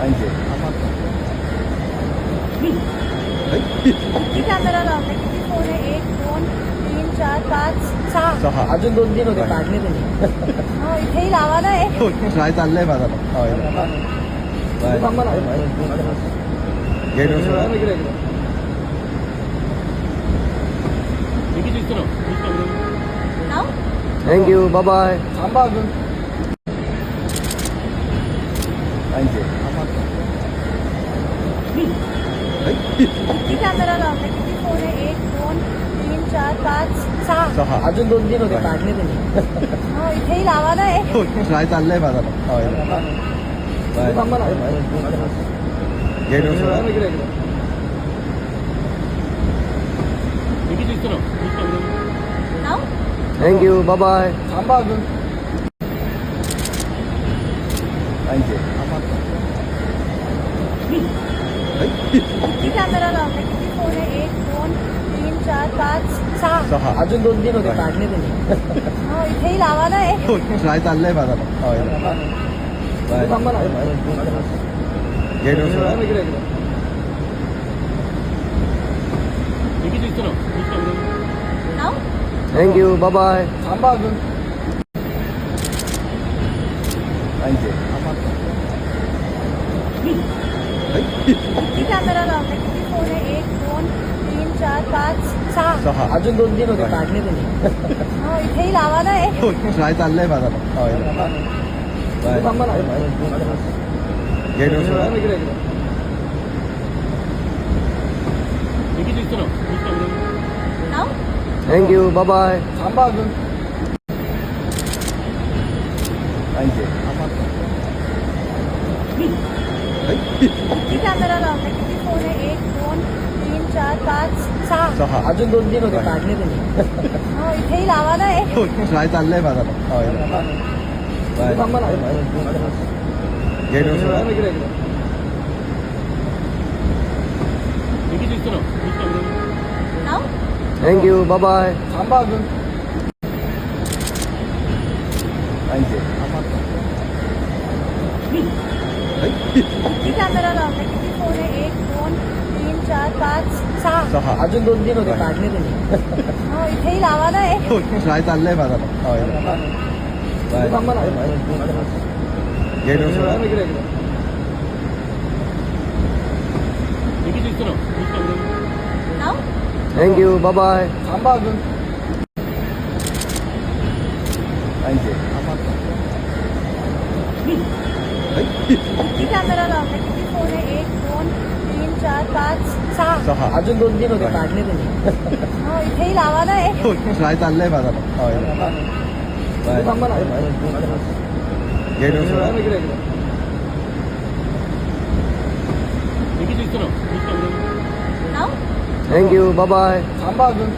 5 किती अंतराला लावते? किती फोन आहे? 1 2 3 4 5 6. 6 अजून 2-3 होते काढले त्यांनी. हो इथेही लावा ना हे. काय चाललंय माझा बाय थांबा ना. गेट इकडे. नाव? थँक्यू बाय बाय थांबा अजून. 5 किती अंतराला लावते? किती फोन आहे? 1 2 3 4 5 6. 6 अजून 2-3 होते काढले त्यांनी. हो इथेही लावा ना हे. काय चाललंय माझा बाय थांबा ना. गेट इकडे. नाव? थँक्यू बाय बाय थांबा अजून. 5 किती अंतराला लावते? किती फोन आहे? 1 2 3 4 5 6. 6 अजून 2-3 होते काढले त्यांनी. हो इथेही लावा ना हे. काय चाललंय माझा बाय थांबा ना. गेट इकडे. नाव? थँक्यू बाय बाय थांबा अजून. 5 किती अंतराला लावते? किती फोन आहे? 1 2 3 4 5 6. 6 अजून 2-3 होते काढले त्यांनी. हो इथेही लावा ना हे. काय चाललंय माझा बाय थांबा ना. गेट इकडे. नाव? थँक्यू बाय बाय थांबा अजून. 5 किती अंतराला लावते? किती फोन आहे? 1 2 3 4 5 6. 6 अजून 2-3 होते काढले त्यांनी. हो इथेही लावा ना हे. काय चाललंय माझा बाय थांबा ना. गेट इकडे. नाव? थँक्यू बाय बाय थांबा अजून. 5 किती अंतराला लावते? किती फोन आहे? 1 2 3 4 5 6. 6 अजून 2-3 होते काढले त्यांनी. हो इथेही लावा ना हे. काय चाललंय माझा बाय थांबा ना. गेट इकडे. नाव? थँक्यू बाय बाय थांबा अजून. 5 किती अंतराला लावते? किती फोन आहे? 1 2 3 4 5 6. 6 अजून 2-3 होते काढले त्यांनी. हो इथेही लावा ना हे. काय चाललंय माझा बाय थांबा ना. गेट इकडे. नाव? थँक्यू बाय बाय थांबा अजून.